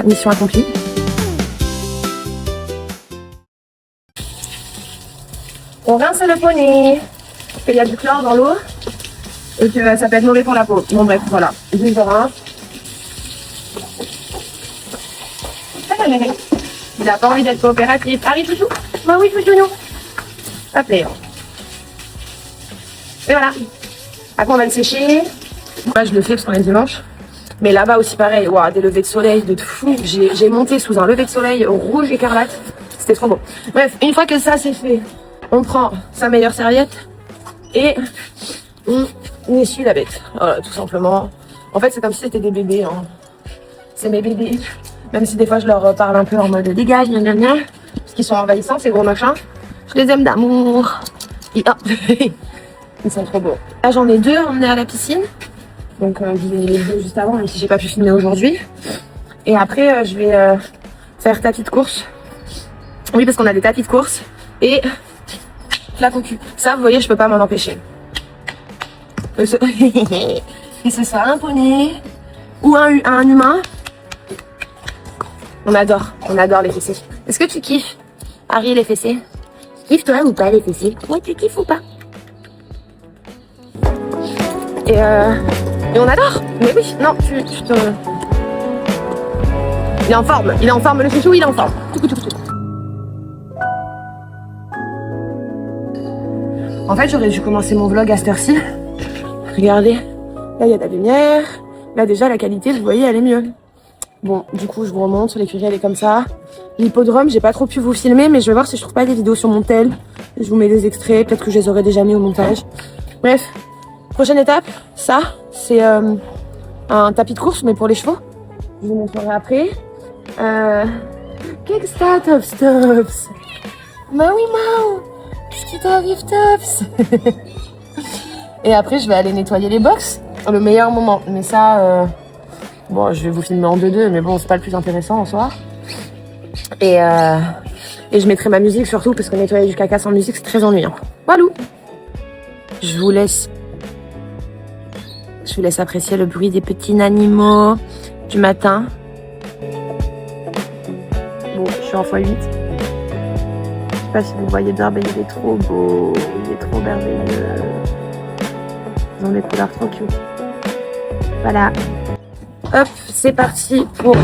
mission accomplie. On rince le poney, parce qu'il y a du chlore dans l'eau et que ça peut être mauvais pour la peau. Bon bref, voilà, je le rince. Il a pas envie d'être coopératif. Harry, toutou. Bah oui, toutou. Hop là. Et voilà. Après, on va le sécher. Moi, je le fais parce qu'on est dimanche. Mais là-bas aussi, pareil. Waouh, des levées de soleil de fou. J'ai monté sous un lever de soleil rouge écarlate. C'était trop beau. Bref, une fois que ça c'est fait, on prend sa meilleure serviette et on essuie la bête. Voilà, tout simplement. En fait, c'est comme si c'était des bébés. Hein. C'est mes bébés. Même si des fois, je leur parle un peu en mode dégage, gna gna gna. Parce qu'ils sont envahissants, ces gros machins. Je les aime d'amour. Et hop. Ils sont trop beaux. Là, j'en ai 2 emmenés à la piscine. Donc, je vais les 2 juste avant, même si j'ai pas pu filmer aujourd'hui. Et après, je vais faire tapis de course. Oui, parce qu'on a des tapis de course. Et la concu. Ça, vous voyez, je peux pas m'en empêcher. Que ce soit un poney ou un humain. On adore les fessées. Est-ce que tu kiffes, Harry, les fessées? Tu kiffes toi ou pas les fessées? Ouais, tu kiffes ou pas? Et on adore. Mais oui, non, tu te... Il est en forme, le chouchou, il est en forme. En fait, j'aurais dû commencer mon vlog à cette heure-ci. Regardez, là, il y a de la lumière. Là, déjà, la qualité, vous voyez, elle est mieux. Bon, du coup, je vous remonte. L'écurie, elle est comme ça. L'hippodrome, j'ai pas trop pu vous filmer, mais je vais voir si je trouve pas des vidéos sur mon tel. Je vous mets des extraits. Peut-être que je les aurais déjà mis au montage. Bref, prochaine étape, ça, c'est un tapis de course, mais pour les chevaux. Je vous montrerai après. Kickstart of Stops. Bah oui, Mao. Qu'est-ce qui t'arrive, Tops? Et après, je vais aller nettoyer les box. Le meilleur moment. Mais ça, bon, je vais vous filmer en 2-2, mais bon, c'est pas le plus intéressant en soi. Et je mettrai ma musique surtout, parce que nettoyer du caca sans musique, c'est très ennuyant. Walou. Je vous laisse apprécier le bruit des petits animaux du matin. Bon, je suis en x8. Je sais pas si vous voyez bien, mais il est trop beau. Il est trop merveilleux. Ils ont des couleurs trop cute. Voilà. Hop, c'est parti pour...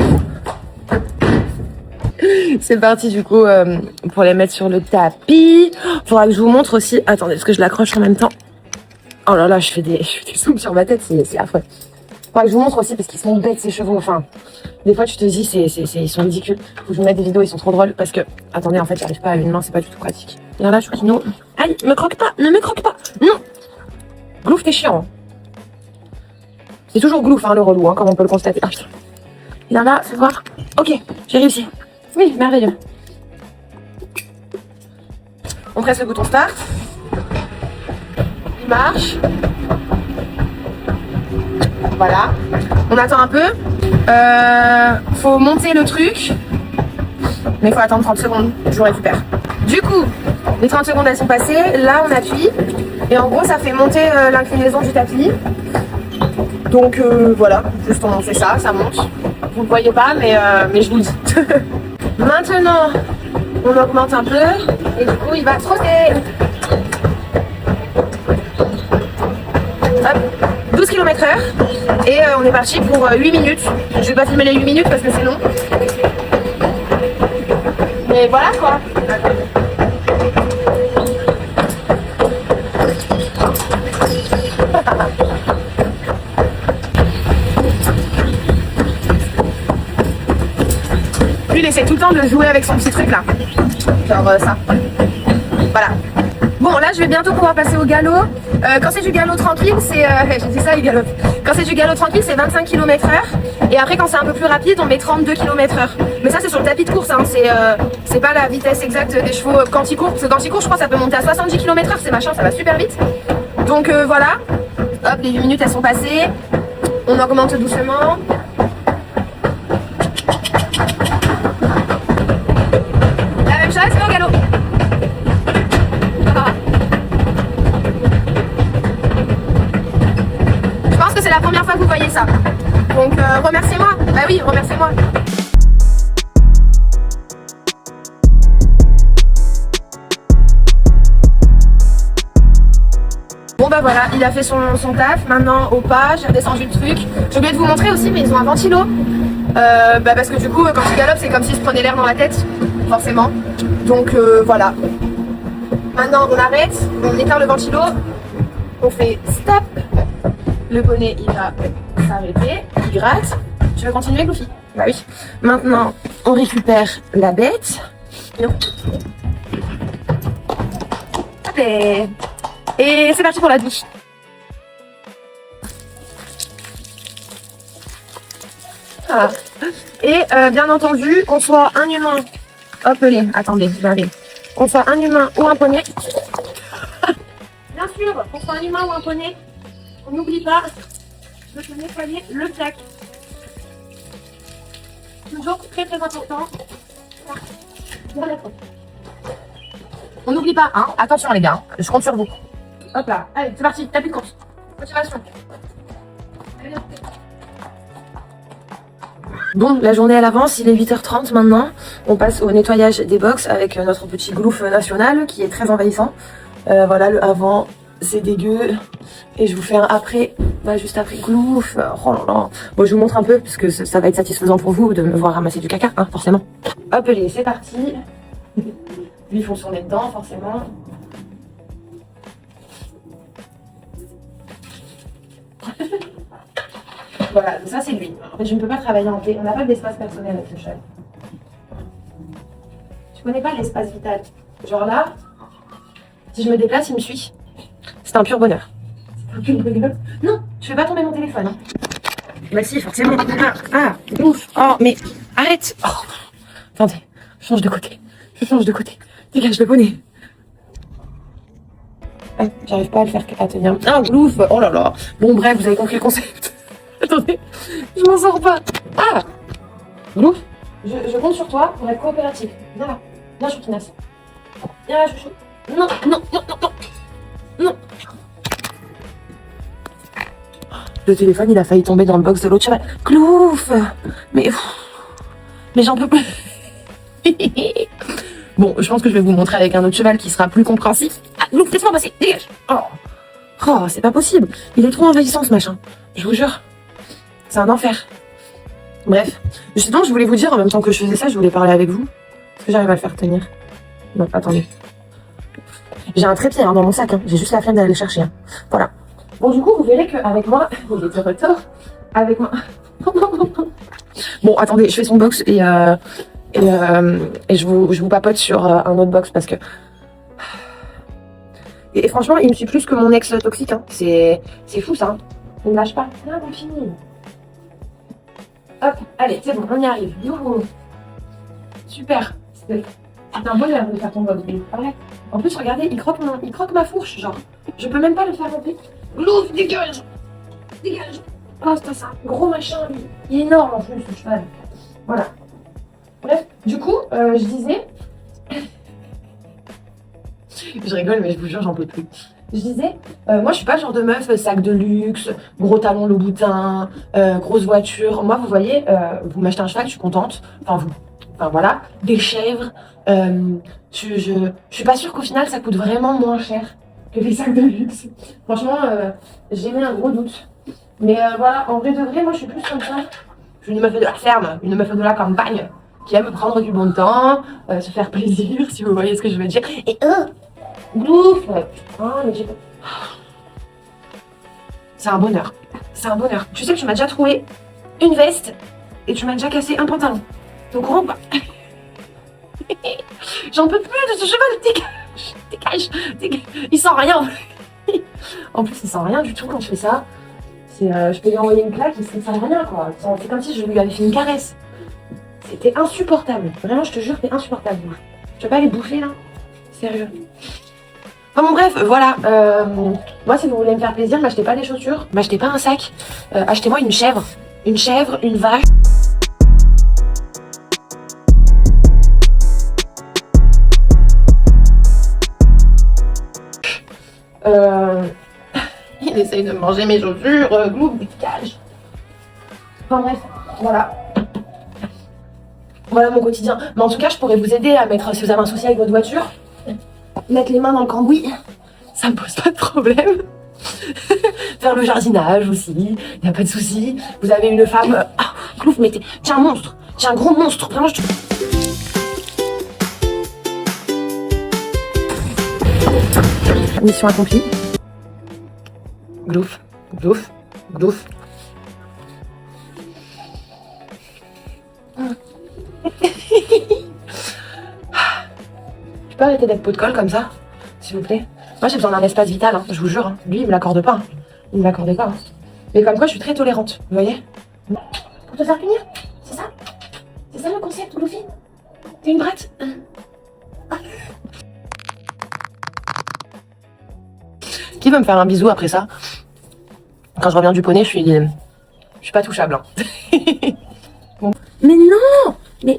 C'est parti du coup pour les mettre sur le tapis. Faudra que je vous montre aussi... Attendez, parce que je l'accroche en même temps. Oh là là, je fais des zooms sur ma tête, c'est affreux. Faudra que je vous montre aussi parce qu'ils sont bêtes ces chevaux. Enfin, des fois tu te dis ils sont ridicules. Faut que je vous mette des vidéos, ils sont trop drôles parce que... Attendez, en fait, j'arrive pas à une main, c'est pas du tout pratique. Et là, je crois qu'ils n'ont... Aïe, me croque pas, ne me croque pas. Non. Glouf, t'es chiant. Hein. C'est toujours Glouf, hein, le relou, hein, comme on peut le constater. Ah putain. Et là, fais voir. Ok, j'ai réussi. Oui, merveilleux. On presse le bouton start. Il marche. Voilà. On attend un peu. Faut monter le truc. Mais il faut attendre 30 secondes. Je vous récupère. Du coup, les 30 secondes elles sont passées. Là, on appuie. Et en gros, ça fait monter l'inclinaison du tapis. Donc voilà, juste on fait ça, ça monte. Vous ne voyez pas, mais je vous le dis. Maintenant, on augmente un peu. Et du coup, il va trotter. Hop, 12 km/h. Et on est parti pour 8 minutes. Je vais pas filmer les 8 minutes parce que c'est long. Mais voilà quoi. Lui, il essaie tout le temps de jouer avec son petit truc là. Genre ça. Voilà. Bon, là, je vais bientôt pouvoir passer au galop. Quand c'est du galop tranquille, c'est... j'ai dit ça, il galope. Quand c'est du galop tranquille, c'est 25 km/h. Et après, quand c'est un peu plus rapide, on met 32 km/h. Mais ça, c'est sur le tapis de course. Hein. C'est pas la vitesse exacte des chevaux quand ils courent. Parce que quand ils courent, je crois que ça peut monter à 70 km/h. C'est machin, ça va super vite. Donc voilà. Hop, les 8 minutes, elles sont passées. On augmente doucement. La même chose, mais au galop. Je pense que c'est la première fois que vous voyez ça. Donc remerciez-moi. Bah oui, remerciez-moi. Bon bah voilà, il a fait son taf. Maintenant au pas, j'ai redescendu le truc. J'ai oublié de vous montrer aussi, mais ils ont un ventilo. Parce que du coup, quand ils galopent, c'est comme s'ils se prenaient l'air dans la tête, forcément. Donc voilà. Maintenant on arrête, on éteint le ventilo, on fait stop. Le poney il va s'arrêter, il gratte. Tu veux continuer, Goofy? Bah oui. Maintenant on récupère la bête. Allez. Et c'est parti pour la douche. Voilà. Et bien entendu, qu'on soit un humain, hop les, attendez, je vais aller. Qu'on soit un humain ou un poney. Bien sûr, qu'on soit un humain ou un poney, on n'oublie pas de se nettoyer le sac. Toujours très très important. On n'oublie pas, hein. Attention les gars, je compte sur vous. Hop là, allez, c'est parti, tapis de course. Motivation. Bon, la journée elle avance, il est 8h30 maintenant. On passe au nettoyage des box avec notre petit Gloof national qui est très envahissant. Voilà, le avant, c'est dégueu. Et je vous fais un après, bah juste après Gloof. Oh là là. Bon, je vous montre un peu parce que ça va être satisfaisant pour vous de me voir ramasser du caca, hein, forcément. Hop, allez, c'est parti. Lui, il faut tourner dedans, forcément. Voilà, donc ça c'est lui. En fait, je ne peux pas travailler en paix. On n'a pas d'espace personnel avec ce chat. Tu connais pas l'espace vital. Genre là, si je me déplace, il me suit. C'est un pur bonheur. C'est un pur bonheur. Non, je fais pas tomber mon téléphone. Hein. Bah si, forcément. Ouf. Oh, mais arrête. Oh. Attendez, je change de côté. Je change de côté. Dégage le bonnet. Ah, j'arrive pas à le faire à tenir. Ah, Gloof. Oh là là. Bon, bref, vous avez compris le concept. Attendez, je m'en sors pas. Ah, Gloof, je compte sur toi pour être coopératif. Viens là, viens Choukinasse. Viens là, chouchou. Non, non, non, non, non. Non. Le téléphone, il a failli tomber dans le box de l'autre cheval. Gloof, mais j'en peux plus. Bon, je pense que je vais vous montrer avec un autre cheval qui sera plus compréhensif. Ah, Gloof, laisse-moi passer, dégage. Oh, c'est pas possible. Il est trop envahissant ce machin. Je vous jure. C'est un enfer. Bref. Sinon, je voulais vous dire, en même temps que je faisais ça, je voulais parler avec vous. Est-ce que j'arrive à le faire tenir? Non, attendez. J'ai un trépied hein, dans mon sac. Hein. J'ai juste la flemme d'aller le chercher. Hein. Voilà. Bon, du coup, vous verrez qu'avec moi... Il est de retour. Avec moi... Bon, attendez, je fais son box et je vous papote sur un autre box parce que... Et franchement, il me suit plus que mon ex toxique. Hein. C'est fou, ça. Hein. Il ne lâche pas. Ah, on finit. Hop, allez, c'est bon, on y arrive. Youhou. Super. C'est un bonheur de faire ton box. Arrête. En plus, regardez, il croque ma fourche, genre. Je peux même pas le faire remplir. Gloof, dégage. Dégage. Oh, c'est ça. Gros machin, lui. Il est énorme en plus, ce cheval. Voilà. Bref, du coup, je disais... Je rigole, mais je vous jure, j'en peux plus. Je disais, moi je suis pas le genre de meuf sac de luxe, gros talons Louboutin, grosse voiture. Moi, vous voyez, vous m'achetez un cheval, je suis contente. Enfin voilà, des chèvres. Je suis pas sûre qu'au final ça coûte vraiment moins cher que les sacs de luxe. Franchement, j'ai mis un gros doute. Mais voilà, en vrai de vrai, moi je suis plus comme ça. Je suis une meuf de la ferme, une meuf de la campagne, qui aime prendre du bon temps, se faire plaisir, si vous voyez ce que je veux dire. Et Gloof. Ah, mais j'ai... C'est un bonheur. C'est un bonheur. Tu sais que tu m'as déjà trouvé une veste et tu m'as déjà cassé un pantalon. T'es au courant ou pas? J'en peux plus de ce cheval. Dégage. Il sent rien. En plus, il sent rien du tout quand je fais ça. Je peux lui envoyer une claque, il sent rien quoi. C'est comme si je lui avais fait une caresse. C'était insupportable. Vraiment, je te jure, c'était insupportable. Tu vas pas les bouffer là? Sérieux. Enfin bon bref, voilà, moi si vous voulez me faire plaisir, m'achetez pas des chaussures, m'achetez pas un sac, achetez-moi une chèvre, une vache. Il essaye de manger mes chaussures, Gloof, dégage. Enfin bref, voilà. Voilà mon quotidien. Mais en tout cas, je pourrais vous aider à mettre, si vous avez un souci avec votre voiture, mettre les mains dans le cambouis, ça me pose pas de problème. faire le jardinage aussi, il n'y a pas de souci. Vous avez une femme... Ah, Clouf, mais t'es un monstre, t'es un gros monstre, vraiment je te... Mission accomplie. Glouf, glouf, glouf. Je peux arrêter d'être pot de colle comme ça, s'il vous plaît? Moi j'ai besoin d'un espace vital, hein, je vous jure. Hein. Lui il me l'accorde pas. Hein. Il me l'accorde pas. Hein. Mais comme quoi je suis très tolérante, vous voyez? Pour te faire punir? C'est ça? C'est ça le concept, Gloufy? T'es une brate? Qui veut me faire un bisou après ça? Quand je reviens du poney, je suis pas touchable. Hein. Bon. Mais non! Mais...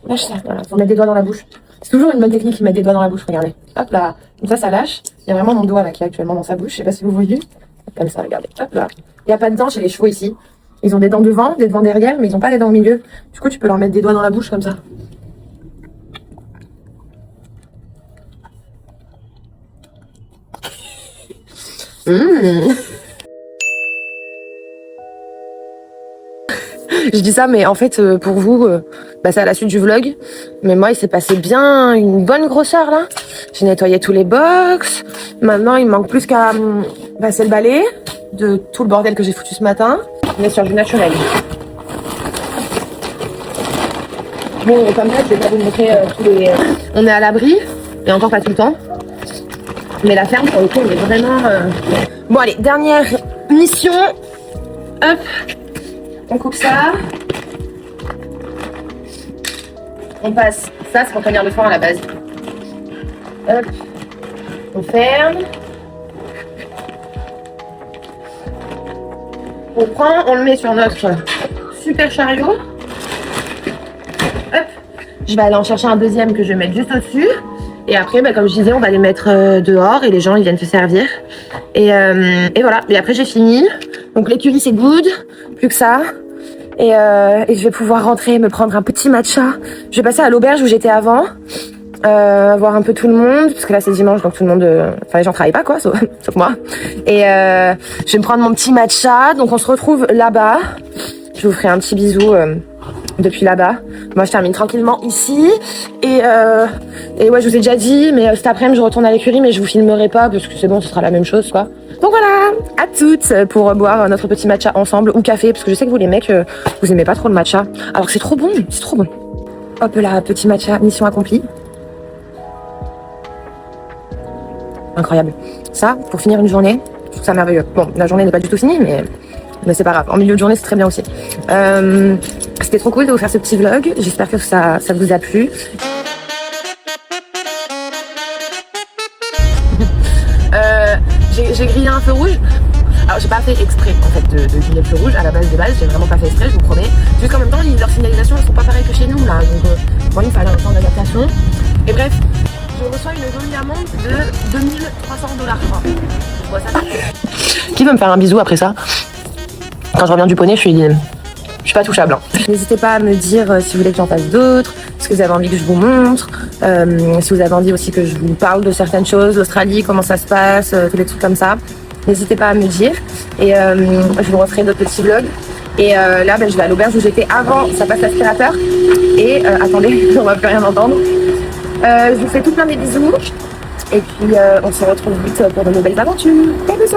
Lâche ça, voilà, faut mettre des doigts dans la bouche. C'est toujours une bonne technique, de mettre des doigts dans la bouche, regardez. Hop là, comme ça lâche. Il y a vraiment mon doigt là qui est actuellement dans sa bouche, je sais pas si vous voyez. Comme ça, regardez, hop là. Il n'y a pas de dents chez les chevaux ici. Ils ont des dents devant, des dents derrière, mais ils n'ont pas les dents au milieu. Du coup, tu peux leur mettre des doigts dans la bouche comme ça. Je dis ça, mais en fait, pour vous, c'est à la suite du vlog. Mais moi, il s'est passé bien une bonne grosseur, là. J'ai nettoyé tous les box. Maintenant, il me manque plus qu'à passer le balai de tout le bordel que j'ai foutu ce matin. On est sur du naturel. Bon, comme ça, je vais pas vous montrer tous les... On est à l'abri, et encore pas tout le temps. Mais la ferme, pour le coup, on est vraiment... Bon, allez, dernière mission. Hop. On coupe ça. On passe. Ça, c'est pour tenir le foin à la base. Hop. On ferme. On prend, on le met sur notre super chariot. Hop. Je vais aller en chercher un deuxième que je vais mettre juste au-dessus. Et après, comme je disais, on va les mettre dehors et les gens, ils viennent se servir. Et voilà. Et après, j'ai fini. Donc l'écurie, c'est good. Plus que ça. Et je vais pouvoir rentrer, me prendre un petit matcha. Je vais passer à l'auberge où j'étais avant. Voir un peu tout le monde. Parce que là, c'est dimanche, donc tout le monde... Enfin, les gens travaillent pas, quoi, sauf moi. Et je vais me prendre mon petit matcha. Donc on se retrouve là-bas. Je vous ferai un petit bisou depuis là-bas. Moi, je termine tranquillement ici. Et ouais, je vous ai déjà dit, mais cet après-midi, je retourne à l'écurie, mais je vous filmerai pas parce que c'est bon, ce sera la même chose, quoi. Donc voilà, à toutes pour boire notre petit matcha ensemble ou café, parce que je sais que vous les mecs, vous aimez pas trop le matcha. Alors que c'est trop bon, c'est trop bon. Hop là, petit matcha, mission accomplie. Incroyable. Ça, pour finir une journée, je trouve ça merveilleux. Bon, la journée n'est pas du tout finie, mais c'est pas grave. En milieu de journée, c'est très bien aussi. C'était trop cool de vous faire ce petit vlog. J'espère que ça vous a plu. J'ai grillé un feu rouge. Alors j'ai pas fait exprès en fait de griller le feu rouge à la base des bases, j'ai vraiment pas fait exprès, je vous promets. Juste qu'en même temps, leurs signalisations elles sont pas pareilles que chez nous là, donc bon, il fallait un temps d'adaptation. Et bref, je reçois une jolie amende de 2300 $, je crois. Je vois ça. Qui veut me faire un bisou après ça? Quand je reviens du poney, je suis pas touchable. Hein. N'hésitez pas à me dire si vous voulez que j'en fasse d'autres, ce que vous avez envie que je vous montre, si vous avez envie aussi que je vous parle de certaines choses, l'Australie, comment ça se passe, tous les trucs comme ça. N'hésitez pas à me dire et je vous referai d'autres petits vlogs. Et là, je vais à l'auberge où j'étais avant, ça passe l'aspirateur. Et attendez, on va plus rien entendre. Je vous fais tout plein des bisous et puis on se retrouve vite pour de nouvelles aventures. Des bisous.